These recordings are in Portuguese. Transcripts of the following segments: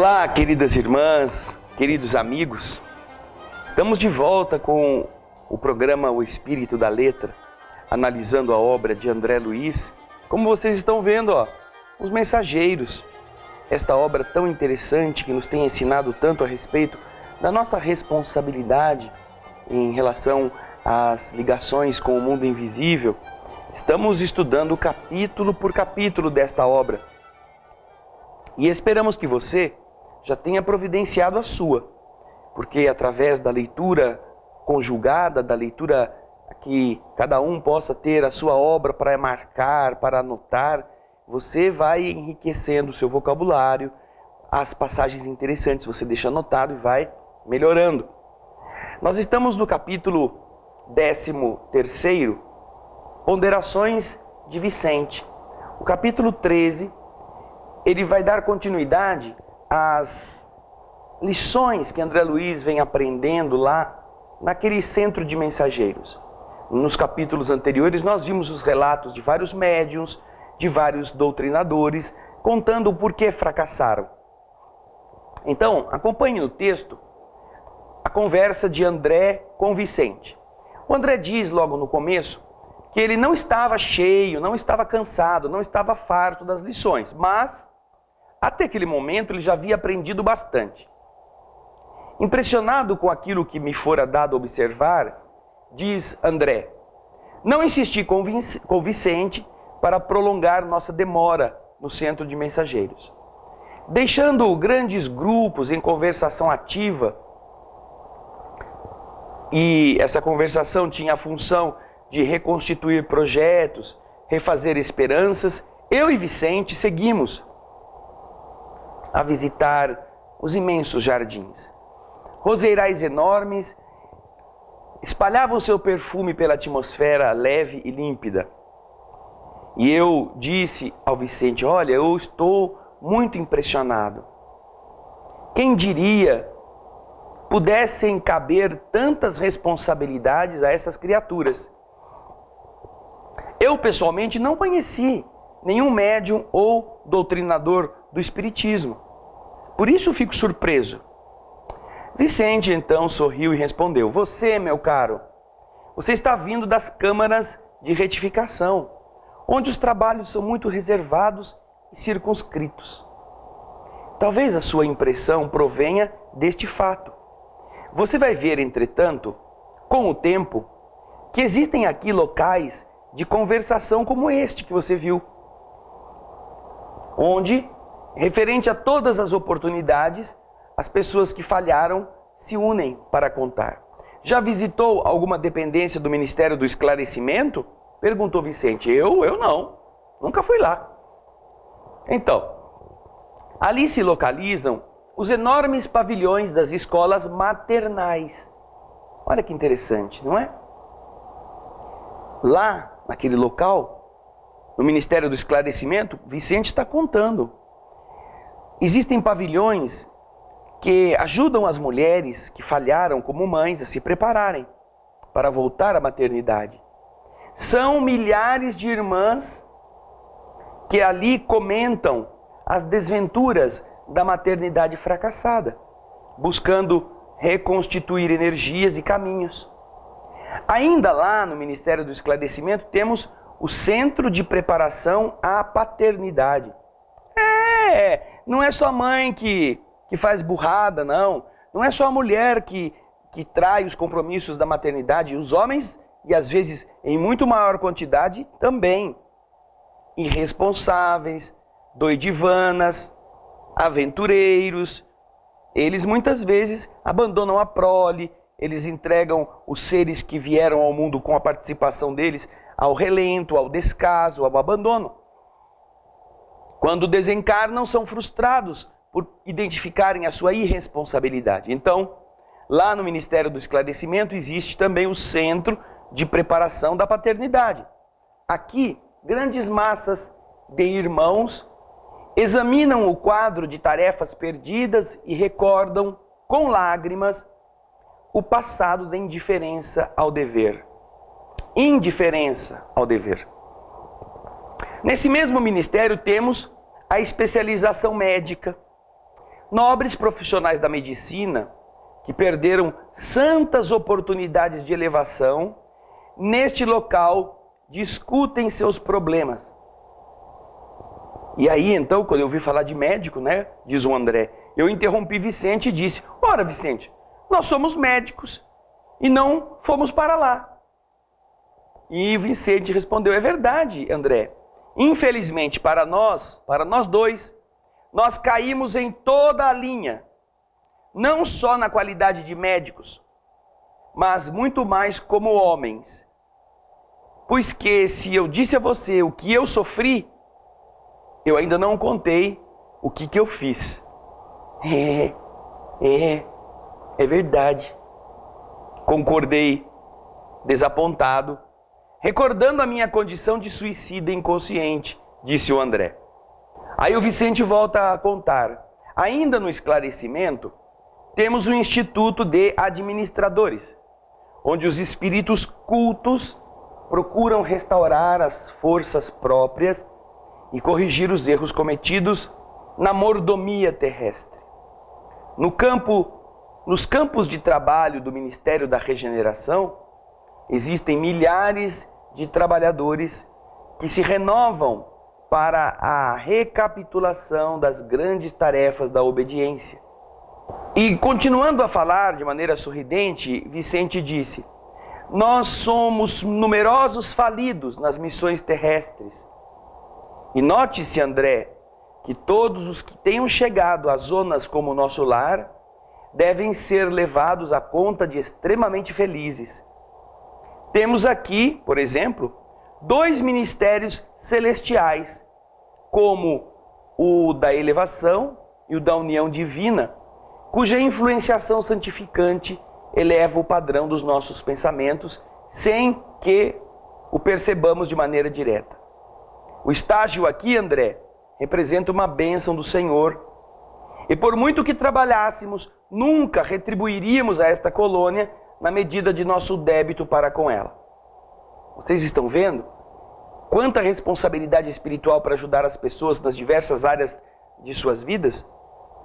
Olá, queridas irmãs, queridos amigos. Estamos de volta com o programa O Espírito da Letra, analisando a obra de André Luiz. Como vocês estão vendo, Os Mensageiros, esta obra tão interessante que nos tem ensinado tanto a respeito da nossa responsabilidade em relação às ligações com o mundo invisível. Estamos estudando capítulo por capítulo desta obra e esperamos que você já tenha providenciado a sua, porque através da leitura conjugada, da leitura que cada um possa ter a sua obra para marcar, para anotar, você vai enriquecendo o seu vocabulário, as passagens interessantes você deixa anotado e vai melhorando. Nós estamos no capítulo 13º, Ponderações de Vicente. O capítulo 13, ele vai dar continuidade às lições que André Luiz vem aprendendo lá naquele centro de mensageiros. Nos capítulos anteriores nós vimos os relatos de vários médiuns, de vários doutrinadores, contando o porquê fracassaram. Então, acompanhe no texto a conversa de André com Vicente. O André diz logo no começo que ele não estava cheio, não estava cansado, não estava farto das lições, mas até aquele momento ele já havia aprendido bastante. Impressionado com aquilo que me fora dado observar, diz André: não insisti com Vicente para prolongar nossa demora no centro de mensageiros. Deixando grandes grupos em conversação ativa, e essa conversação tinha a função de reconstituir projetos, refazer esperanças, eu e Vicente seguimos a visitar os imensos jardins. Roseirais enormes espalhavam seu perfume pela atmosfera leve e límpida. E eu disse ao Vicente: olha, eu estou muito impressionado. Quem diria pudessem caber tantas responsabilidades a essas criaturas? Eu, pessoalmente, não conheci nenhum médium ou doutrinador do Espiritismo. Por isso fico surpreso. Vicente, então, sorriu e respondeu: você, meu caro, você está vindo das câmaras de retificação, onde os trabalhos são muito reservados e circunscritos. Talvez a sua impressão provenha deste fato. Você vai ver, entretanto, com o tempo, que existem aqui locais de conversação como este que você viu, onde, referente a todas as oportunidades, as pessoas que falharam se unem para contar. Já visitou alguma dependência do Ministério do Esclarecimento? Perguntou Vicente. Eu não, nunca fui lá. Então, ali se localizam os enormes pavilhões das escolas maternais. Olha que interessante, não é? Lá, naquele local, no Ministério do Esclarecimento, Vicente está contando. Existem pavilhões que ajudam as mulheres que falharam como mães a se prepararem para voltar à maternidade. São milhares de irmãs que ali comentam as desventuras da maternidade fracassada, buscando reconstituir energias e caminhos. Ainda lá no Ministério do Esclarecimento temos o Centro de Preparação à Paternidade. Não é só a mãe que faz burrada, não. Não é só a mulher que trai os compromissos da maternidade. Os homens, e às vezes em muito maior quantidade, também. Irresponsáveis, doidivanas, aventureiros. Eles muitas vezes abandonam a prole, eles entregam os seres que vieram ao mundo com a participação deles ao relento, ao descaso, ao abandono. Quando desencarnam, são frustrados por identificarem a sua irresponsabilidade. Então, lá no Ministério do Esclarecimento existe também o Centro de Preparação da Paternidade. Aqui, grandes massas de irmãos examinam o quadro de tarefas perdidas e recordam, com lágrimas, o passado da indiferença ao dever. Indiferença ao dever. Nesse mesmo ministério temos a especialização médica. Nobres profissionais da medicina que perderam santas oportunidades de elevação, neste local discutem seus problemas. E aí, então, quando eu ouvi falar de médico, né, diz o André, eu interrompi Vicente e disse, ora, Vicente, nós somos médicos e não fomos para lá. E Vicente respondeu, é verdade, André. Infelizmente, para nós dois, nós caímos em toda a linha, não só na qualidade de médicos, mas muito mais como homens. Pois que se eu disse a você o que eu sofri, eu ainda não contei o que eu fiz. É verdade. Concordei, desapontado, recordando a minha condição de suicida inconsciente, disse o André. Aí o Vicente volta a contar. Ainda no esclarecimento, temos o Instituto de Administradores, onde os espíritos cultos procuram restaurar as forças próprias e corrigir os erros cometidos na mordomia terrestre. Nos campos de trabalho do Ministério da Regeneração, existem milhares de trabalhadores que se renovam para a recapitulação das grandes tarefas da obediência. E continuando a falar de maneira sorridente, Vicente disse, nós somos numerosos falidos nas missões terrestres. E note-se, André, que todos os que tenham chegado a zonas como o nosso lar devem ser levados à conta de extremamente felizes. Temos aqui, por exemplo, 2 ministérios celestiais, como o da elevação e o da união divina, cuja influenciação santificante eleva o padrão dos nossos pensamentos sem que o percebamos de maneira direta. O estágio aqui, André, representa uma bênção do Senhor. E por muito que trabalhássemos, nunca retribuiríamos a esta colônia na medida de nosso débito para com ela. Vocês estão vendo? Quanta responsabilidade espiritual para ajudar as pessoas nas diversas áreas de suas vidas?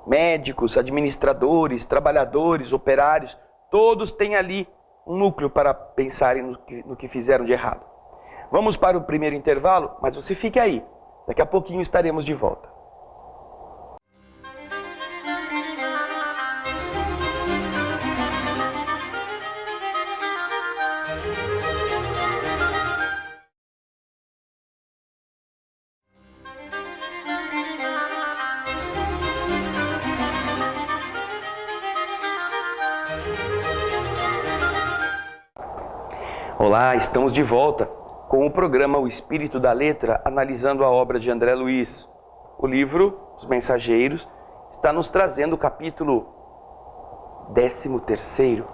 Médicos, administradores, trabalhadores, operários, todos têm ali um núcleo para pensarem no que fizeram de errado. Vamos para o primeiro intervalo, mas você fique aí. Daqui a pouquinho estaremos de volta. Olá, estamos de volta com o programa O Espírito da Letra, analisando a obra de André Luiz. O livro, Os Mensageiros, está nos trazendo o capítulo 13º.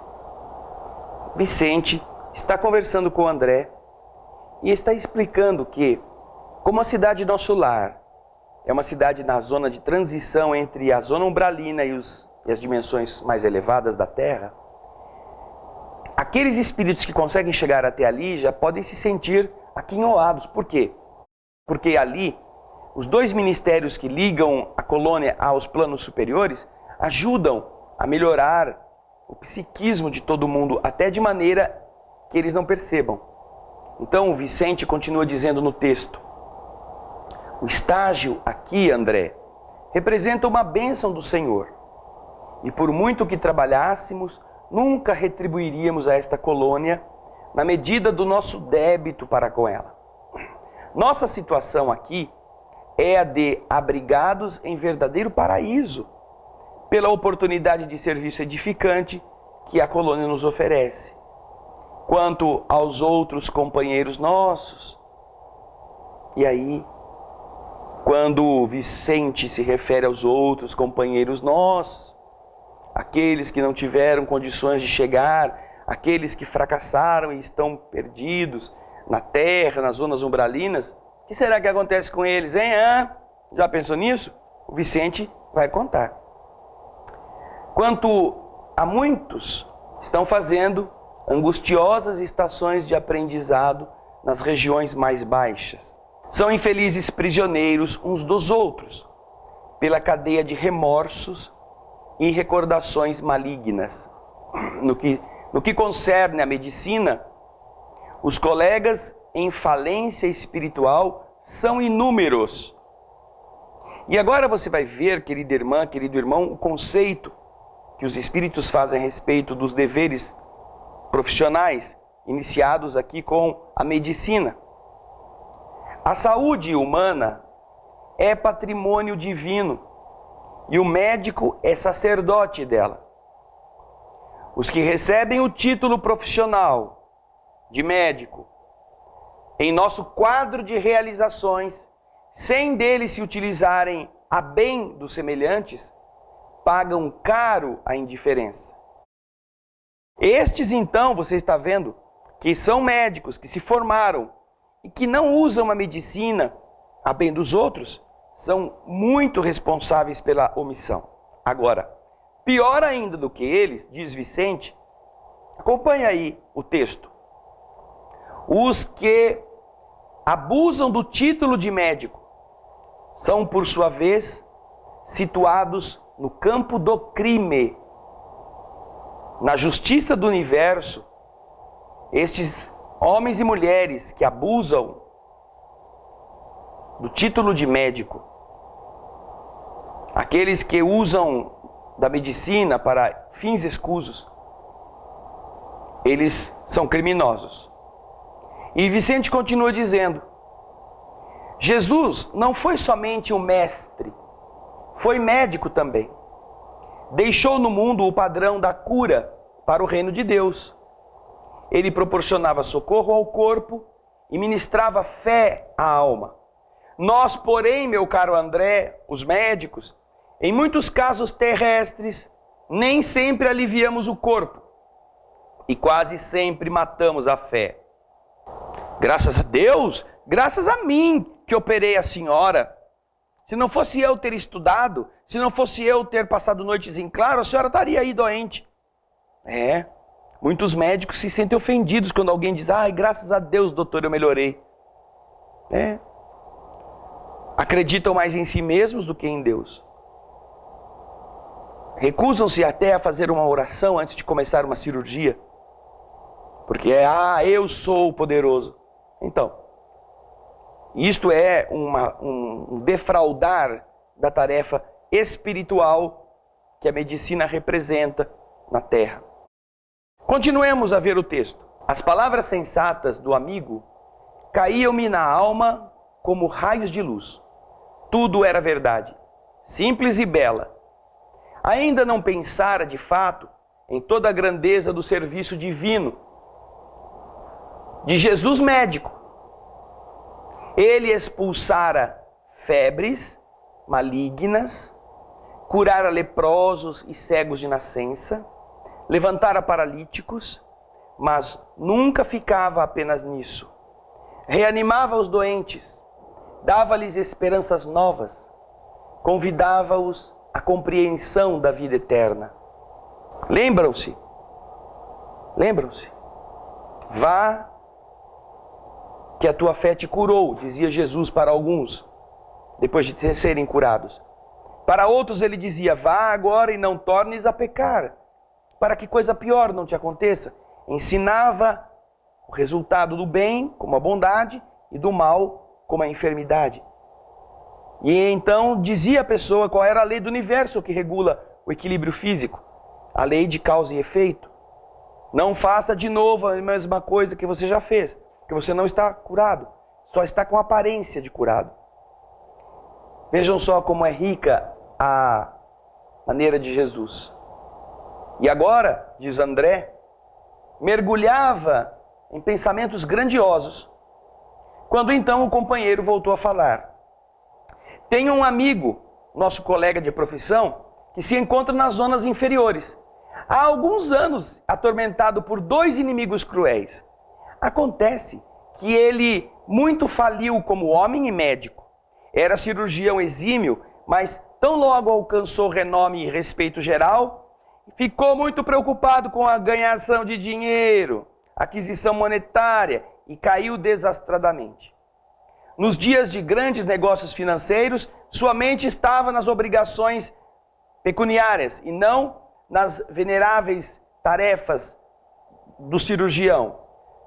Vicente está conversando com o André e está explicando que, como a cidade Nosso Lar é uma cidade na zona de transição entre a zona umbralina e as dimensões mais elevadas da Terra, aqueles espíritos que conseguem chegar até ali já podem se sentir aquinhoados. Por quê? Porque ali, os 2 ministérios que ligam a colônia aos planos superiores ajudam a melhorar o psiquismo de todo mundo, até de maneira que eles não percebam. Então, o Vicente continua dizendo no texto, o estágio aqui, André, representa uma bênção do Senhor. E por muito que trabalhássemos, nunca retribuiríamos a esta colônia na medida do nosso débito para com ela. Nossa situação aqui é a de abrigados em verdadeiro paraíso, pela oportunidade de serviço edificante que a colônia nos oferece. Quanto aos outros companheiros nossos, e aí, quando o Vicente se refere aos outros companheiros nossos, aqueles que não tiveram condições de chegar, aqueles que fracassaram e estão perdidos na terra, nas zonas umbralinas, o que será que acontece com eles, hein? Já pensou nisso? O Vicente vai contar. Quanto a muitos, estão fazendo angustiosas estações de aprendizado nas regiões mais baixas. São infelizes prisioneiros uns dos outros, pela cadeia de remorsos e recordações malignas. No que concerne à medicina, os colegas em falência espiritual são inúmeros. E agora você vai ver, querida irmã, querido irmão, o conceito que os espíritos fazem a respeito dos deveres profissionais, iniciados aqui com a medicina. A saúde humana é patrimônio divino e o médico é sacerdote dela. Os que recebem o título profissional de médico em nosso quadro de realizações, sem deles se utilizarem a bem dos semelhantes, pagam caro a indiferença. Estes, então, você está vendo, que são médicos, que se formaram e que não usam a medicina a bem dos outros, são muito responsáveis pela omissão. Agora, pior ainda do que eles, diz Vicente, acompanha aí o texto. Os que abusam do título de médico são, por sua vez, situados no campo do crime. Na justiça do universo, estes homens e mulheres que abusam do título de médico, aqueles que usam da medicina para fins escusos, eles são criminosos. E Vicente continua dizendo: Jesus não foi somente um mestre, foi médico também. Deixou no mundo o padrão da cura para o reino de Deus. Ele proporcionava socorro ao corpo e ministrava fé à alma. Nós, porém, meu caro André, os médicos, em muitos casos terrestres, nem sempre aliviamos o corpo e quase sempre matamos a fé. Graças a Deus, graças a mim que operei a senhora. Se não fosse eu ter estudado, se não fosse eu ter passado noites em claro, a senhora estaria aí doente. Muitos médicos se sentem ofendidos quando alguém diz: ai, graças a Deus, doutor, eu melhorei. Acreditam mais em si mesmos do que em Deus. Recusam-se até a fazer uma oração antes de começar uma cirurgia. Porque eu sou o poderoso. Então, isto é um defraudar da tarefa espiritual que a medicina representa na Terra. Continuemos a ver o texto. As palavras sensatas do amigo caíam-me na alma como raios de luz. Tudo era verdade, simples e bela. Ainda não pensara de fato em toda a grandeza do serviço divino de Jesus médico. Ele expulsara febres malignas, curara leprosos e cegos de nascença, levantara paralíticos, mas nunca ficava apenas nisso. Reanimava os doentes, dava-lhes esperanças novas, convidava-os à compreensão da vida eterna. Lembram-se? Vá, que a tua fé te curou, dizia Jesus para alguns, depois de serem curados. Para outros ele dizia: vá agora e não tornes a pecar, para que coisa pior não te aconteça. Ensinava o resultado do bem, como a bondade, e do mal, como a enfermidade. E então dizia a pessoa qual era a lei do universo que regula o equilíbrio físico, a lei de causa e efeito. Não faça de novo a mesma coisa que você já fez, porque você não está curado, só está com aparência de curado. Vejam só como é rica a maneira de Jesus. E agora, diz André, mergulhava em pensamentos grandiosos, quando então o companheiro voltou a falar. Tenho um amigo, nosso colega de profissão, que se encontra nas zonas inferiores. Há alguns anos atormentado por 2 inimigos cruéis. Acontece que ele muito faliu como homem e médico. Era cirurgião exímio, mas tão logo alcançou renome e respeito geral, ficou muito preocupado com a ganhação de dinheiro, aquisição monetária, e caiu desastradamente. Nos dias de grandes negócios financeiros, sua mente estava nas obrigações pecuniárias e não nas veneráveis tarefas do cirurgião,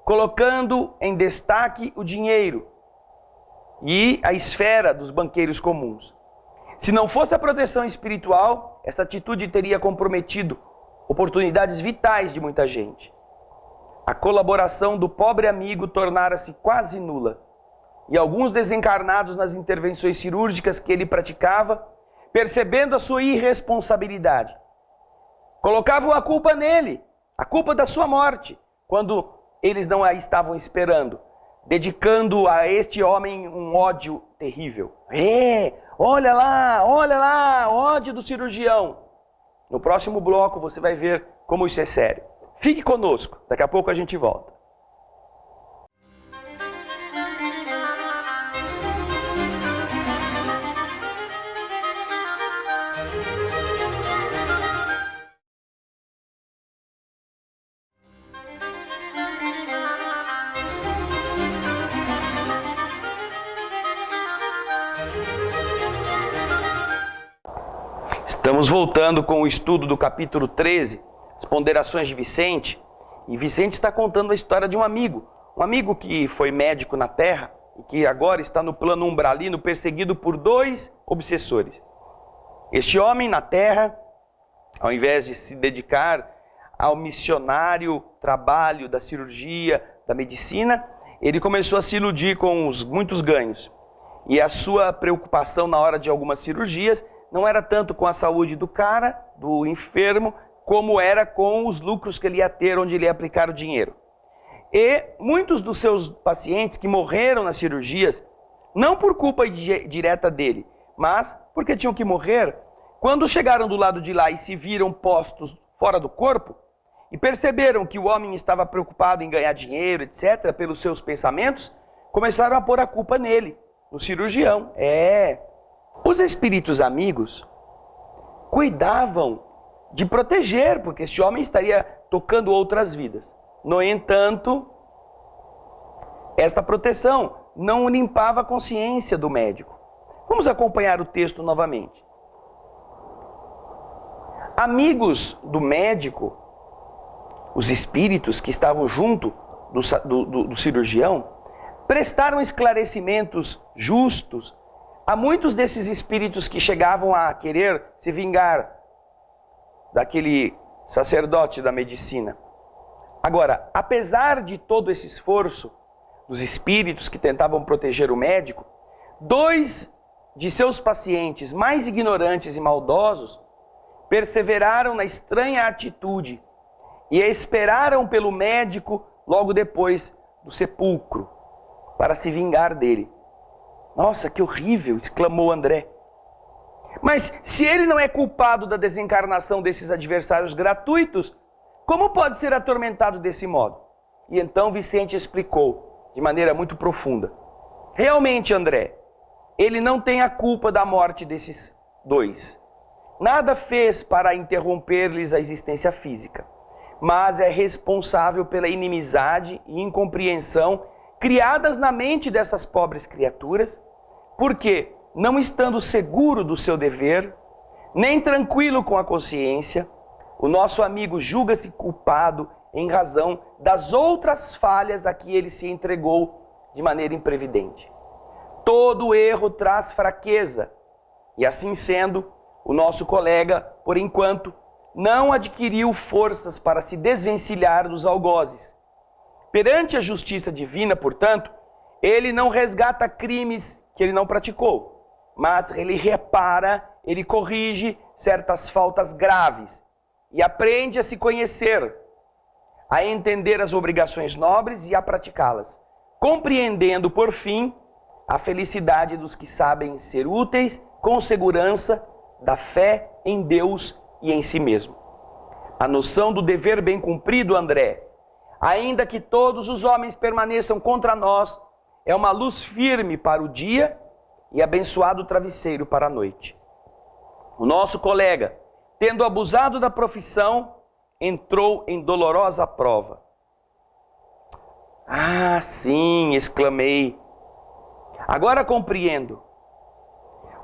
colocando em destaque o dinheiro e a esfera dos banqueiros comuns. Se não fosse a proteção espiritual, essa atitude teria comprometido oportunidades vitais de muita gente. A colaboração do pobre amigo tornara-se quase nula, e alguns desencarnados nas intervenções cirúrgicas que ele praticava, percebendo a sua irresponsabilidade, colocavam a culpa nele, a culpa da sua morte, quando eles não a estavam esperando, dedicando a este homem um ódio terrível. Olha lá, ódio do cirurgião. No próximo bloco você vai ver como isso é sério. Fique conosco, daqui a pouco a gente volta. Estamos voltando com o estudo do capítulo 13, as ponderações de Vicente. E Vicente está contando a história de um amigo que foi médico na Terra e que agora está no plano umbralino perseguido por 2 obsessores. Este homem na Terra, ao invés de se dedicar ao missionário trabalho da cirurgia, da medicina, ele começou a se iludir com os muitos ganhos. E a sua preocupação na hora de algumas cirurgias não era tanto com a saúde do cara, do enfermo, como era com os lucros que ele ia ter, onde ele ia aplicar o dinheiro. E muitos dos seus pacientes que morreram nas cirurgias, não por culpa direta dele, mas porque tinham que morrer, quando chegaram do lado de lá e se viram postos fora do corpo, e perceberam que o homem estava preocupado em ganhar dinheiro, etc., pelos seus pensamentos, começaram a pôr a culpa nele, no cirurgião. Os espíritos amigos cuidavam de proteger, porque este homem estaria tocando outras vidas. No entanto, esta proteção não limpava a consciência do médico. Vamos acompanhar o texto novamente. Amigos do médico, os espíritos que estavam junto do cirurgião, prestaram esclarecimentos justos a muitos desses espíritos que chegavam a querer se vingar daquele sacerdote da medicina. Agora, apesar de todo esse esforço dos espíritos que tentavam proteger o médico, 2 de seus pacientes mais ignorantes e maldosos perseveraram na estranha atitude e esperaram pelo médico logo depois do sepulcro para se vingar dele. Nossa, que horrível! Exclamou André. Mas se ele não é culpado da desencarnação desses adversários gratuitos, como pode ser atormentado desse modo? E então Vicente explicou de maneira muito profunda. Realmente, André, ele não tem a culpa da morte desses 2. Nada fez para interromper-lhes a existência física, mas é responsável pela inimizade e incompreensão criadas na mente dessas pobres criaturas, porque, não estando seguro do seu dever, nem tranquilo com a consciência, o nosso amigo julga-se culpado em razão das outras falhas a que ele se entregou de maneira imprevidente. Todo erro traz fraqueza, e assim sendo, o nosso colega, por enquanto, não adquiriu forças para se desvencilhar dos algozes. Perante a justiça divina, portanto, ele não resgata crimes que ele não praticou, mas ele repara, ele corrige certas faltas graves e aprende a se conhecer, a entender as obrigações nobres e a praticá-las, compreendendo, por fim, a felicidade dos que sabem ser úteis com segurança da fé em Deus e em si mesmo. A noção do dever bem cumprido, André, ainda que todos os homens permaneçam contra nós, é uma luz firme para o dia e abençoado travesseiro para a noite. O nosso colega, tendo abusado da profissão, entrou em dolorosa prova. Ah, sim, exclamei. Agora compreendo.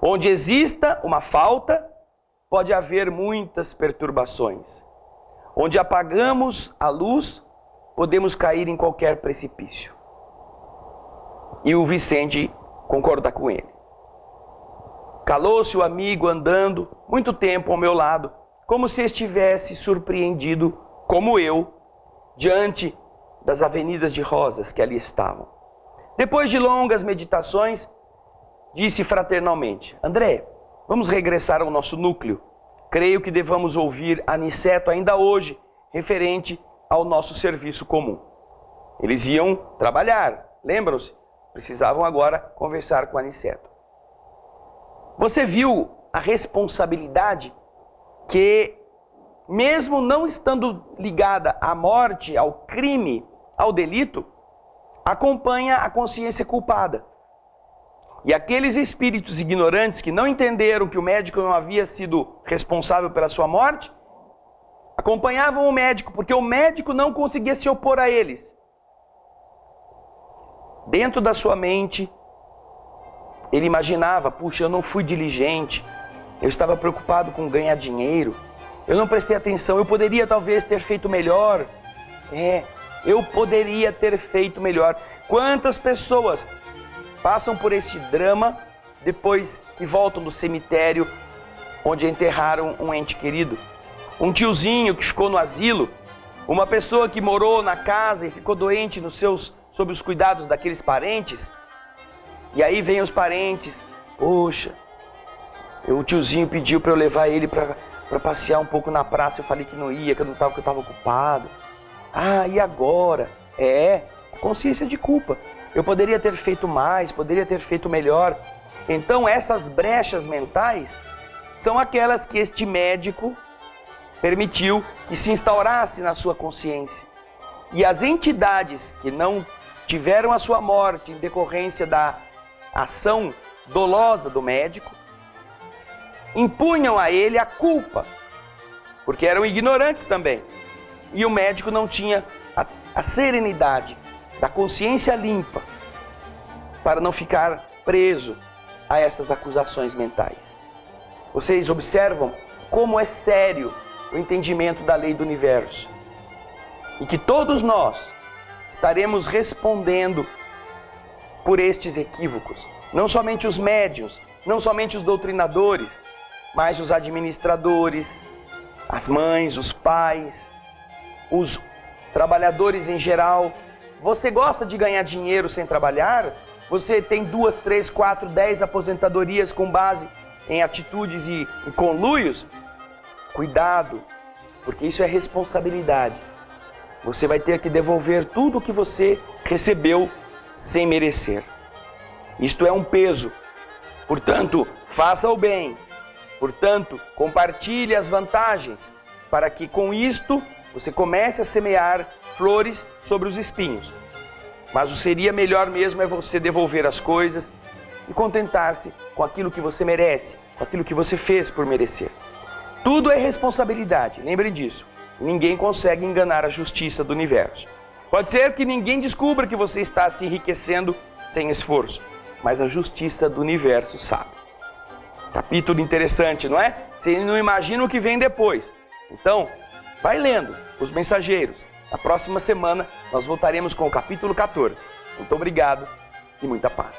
Onde exista uma falta, pode haver muitas perturbações. Onde apagamos a luz, podemos cair em qualquer precipício. E o Vicente concorda com ele. Calou-se o amigo andando muito tempo ao meu lado, como se estivesse surpreendido, como eu, diante das avenidas de rosas que ali estavam. Depois de longas meditações, disse fraternalmente: André, vamos regressar ao nosso núcleo. Creio que devamos ouvir Aniceto ainda hoje, referente ao nosso serviço comum. Eles iam trabalhar, lembram-se? Precisavam agora conversar com Aniceto. Você viu a responsabilidade que, mesmo não estando ligada à morte, ao crime, ao delito, acompanha a consciência culpada. E aqueles espíritos ignorantes que não entenderam que o médico não havia sido responsável pela sua morte, acompanhavam o médico, porque o médico não conseguia se opor a eles. Dentro da sua mente, ele imaginava: puxa, eu não fui diligente, eu estava preocupado com ganhar dinheiro, eu não prestei atenção, eu poderia talvez ter feito melhor. Eu poderia ter feito melhor. Quantas pessoas passam por este drama depois que voltam do cemitério onde enterraram um ente querido? Um tiozinho que ficou no asilo, uma pessoa que morou na casa e ficou doente sob os cuidados daqueles parentes. E aí vem os parentes: poxa, o tiozinho pediu para eu levar ele para passear um pouco na praça, eu falei que não ia, que eu estava ocupado. Ah, e agora? Consciência de culpa. Eu poderia ter feito mais, poderia ter feito melhor. Então essas brechas mentais são aquelas que este médico permitiu que se instaurasse na sua consciência. E as entidades que não tiveram a sua morte em decorrência da ação dolosa do médico, impunham a ele a culpa, porque eram ignorantes também. E o médico não tinha a serenidade da consciência limpa para não ficar preso a essas acusações mentais. Vocês observam como é sério o entendimento da lei do universo e que todos nós estaremos respondendo por estes equívocos. Não somente os médiuns, não somente os doutrinadores, mas os administradores, as mães, os pais, os trabalhadores em geral. Você gosta de ganhar dinheiro sem trabalhar? Você tem 2, 3, 4, 10 aposentadorias com base em atitudes e conluios? Cuidado, porque isso é responsabilidade. Você vai ter que devolver tudo o que você recebeu sem merecer. Isto é um peso. Portanto, faça o bem. Portanto, compartilhe as vantagens, para que com isto você comece a semear flores sobre os espinhos. Mas o seria melhor mesmo é você devolver as coisas e contentar-se com aquilo que você merece, com aquilo que você fez por merecer. Tudo é responsabilidade, lembre disso. Ninguém consegue enganar a justiça do universo. Pode ser que ninguém descubra que você está se enriquecendo sem esforço, mas a justiça do universo sabe. Capítulo interessante, não é? Você não imagina o que vem depois. Então, vai lendo Os Mensageiros. Na próxima semana nós voltaremos com o capítulo 14. Muito obrigado e muita paz.